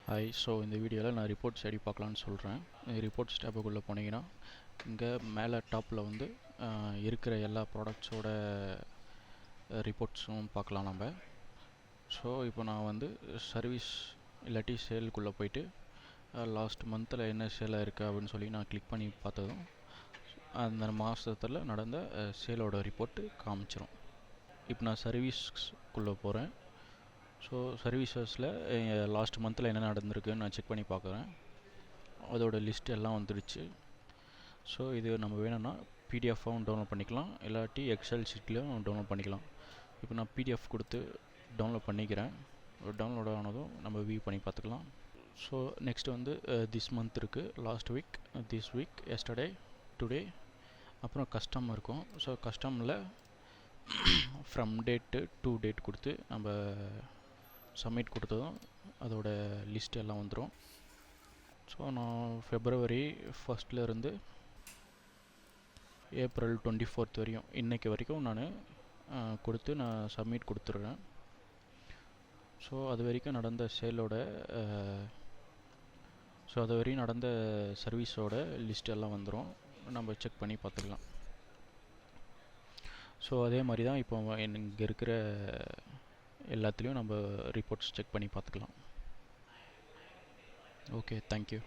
Hi. So இந்த வீடியோவில் நான் ரிப்போர்ட்ஸ் எப்படி பார்க்கலான்னு சொல்கிறேன். ரிப்போர்ட்ஸ் டேப்புக்குள்ளே போனீங்கன்னா இங்கே மேலே டாப்பில் வந்து இருக்கிற எல்லா ப்ராடக்ட்ஸோட ரிப்போர்ட்ஸும் பார்க்கலாம் நம்ம. ஸோ இப்போ நான் வந்து சர்வீஸ் இல்லாட்டி சேலுக்குள்ளே போயிட்டு லாஸ்ட் மந்தில் என்ன சேலாக இருக்குது அப்படின்னு சொல்லி நான் கிளிக் பண்ணி பார்த்ததும் அந்த மாதத்தில் நடந்த சேலோட ரிப்போர்ட்டு காமிச்சிரும். இப்போ நான் சர்வீஸ்க்குள்ளே போகிறேன். ஸோ சர்வீசஸில் லாஸ்ட் மந்தில் என்ன நடந்திருக்குன்னு நான் செக் பண்ணி பார்க்குறேன். அதோட லிஸ்ட் எல்லாம் வந்துடுச்சு. ஸோ இது நம்ம வேணும்னா பிடிஎஃபாகவும் டவுன்லோட் பண்ணிக்கலாம், இல்லாட்டி எக்ஸல் ஷீட்லேயும் டவுன்லோட் பண்ணிக்கலாம். இப்போ நான் பிடிஎஃப் கொடுத்து டவுன்லோட் பண்ணிக்கிறேன். டவுன்லோட் ஆனதும் நம்ம வியூ பண்ணி பார்த்துக்கலாம். ஸோ நெக்ஸ்ட் வந்து திஸ் மந்த் இருக்குது, last week, this week, yesterday, today, அப்புறம் கஸ்டம் இருக்கும். ஸோ கஸ்டமில் ஃப்ரம் டேட்டு டு டேட் கொடுத்து நம்ம சப்மிட் கொடுத்ததும் அதோட லிஸ்ட் எல்லாம் வந்துடும். ஸோ நான் February 1 April 24 வரையும் இன்றைக்கி வரைக்கும் நான் கொடுத்து நான் சப்மிட் கொடுத்துட்றேன். ஸோ அது வரைக்கும் நடந்த சேலோட அது வரையும் நடந்த சர்வீஸோட லிஸ்ட் எல்லாம் வந்துடும். நம்ம செக் பண்ணி பார்த்துக்கலாம். ஸோ அதே மாதிரி தான் இப்போ இங்கே இருக்கிற எல்லாத்துலேயும் நம்ம ரிப்போர்ட்ஸ் செக் பண்ணி பார்த்துக்கலாம். Okay, thank you.